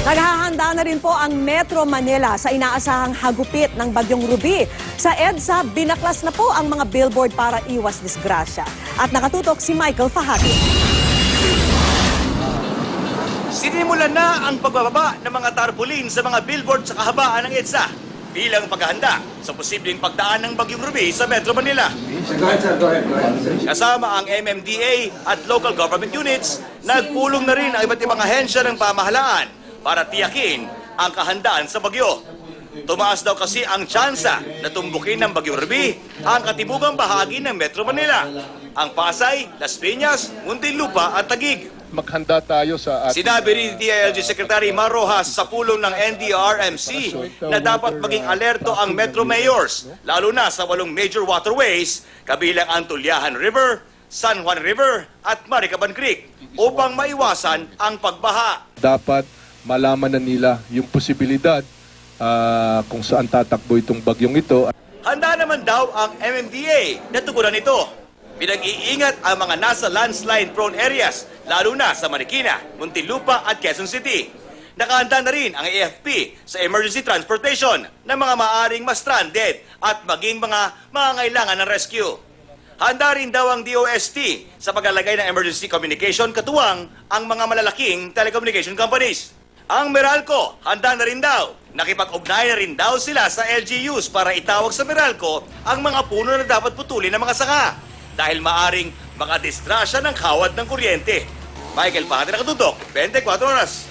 Naghahanda na rin po ang Metro Manila sa inaasahang hagupit ng Bagyong Ruby. Sa EDSA, binaklas na po ang mga billboard para iwas disgrasya. At nakatutok si Michael Fajardo. Sinimulan na ang pagbababa ng mga tarpaulin sa mga billboard sa kahabaan ng EDSA bilang paghahanda sa posibleng pagdaan ng Bagyong Ruby sa Metro Manila. Go ahead. Kasama ang MMDA at local government units, nagpulong na rin ang iba't ibang ahensya ng pamahalaan para tiyakin ang kahandaan sa bagyo. Tumaas daw kasi ang tsansa na tumbukin ng Bagyong Ruby ang katimugang bahagi ng Metro Manila, ang Pasay, Las Piñas, Muntinlupa at Taguig. Maghanda tayo sa ating... Sinabi rin ni DILG Secretary Mar Rojas sa pulong ng NDRMC na dapat maging alerto ang Metro Mayors, lalo na sa 8 major waterways, kabilang ang Tulyahan River, San Juan River at Maricaban Creek, upang maiwasan ang pagbaha. Dapat malaman na nila yung posibilidad kung saan tatakbo itong bagyong ito. Handa naman daw ang MMDA na tugunan ito. Pinag-iingat ang mga nasa landslide-prone areas, lalo na sa Marikina, Muntinlupa at Quezon City. Nakahanda na rin ang AFP sa emergency transportation ng mga maaring ma-stranded at maging mga mangangailangan ng rescue. Handa rin daw ang DOST sa paglalagay ng emergency communication katuwang ang mga malalaking telecommunication companies. Ang Meralco, handa na rin daw. Nakipag-ugnay na rin daw sila sa LGUs para itawag sa Meralco ang mga puno na dapat putulin ng mga sanga dahil maaring makadistrasya ng kawad ng kuryente. Michael Fajardo, nakatutok, 24 oras.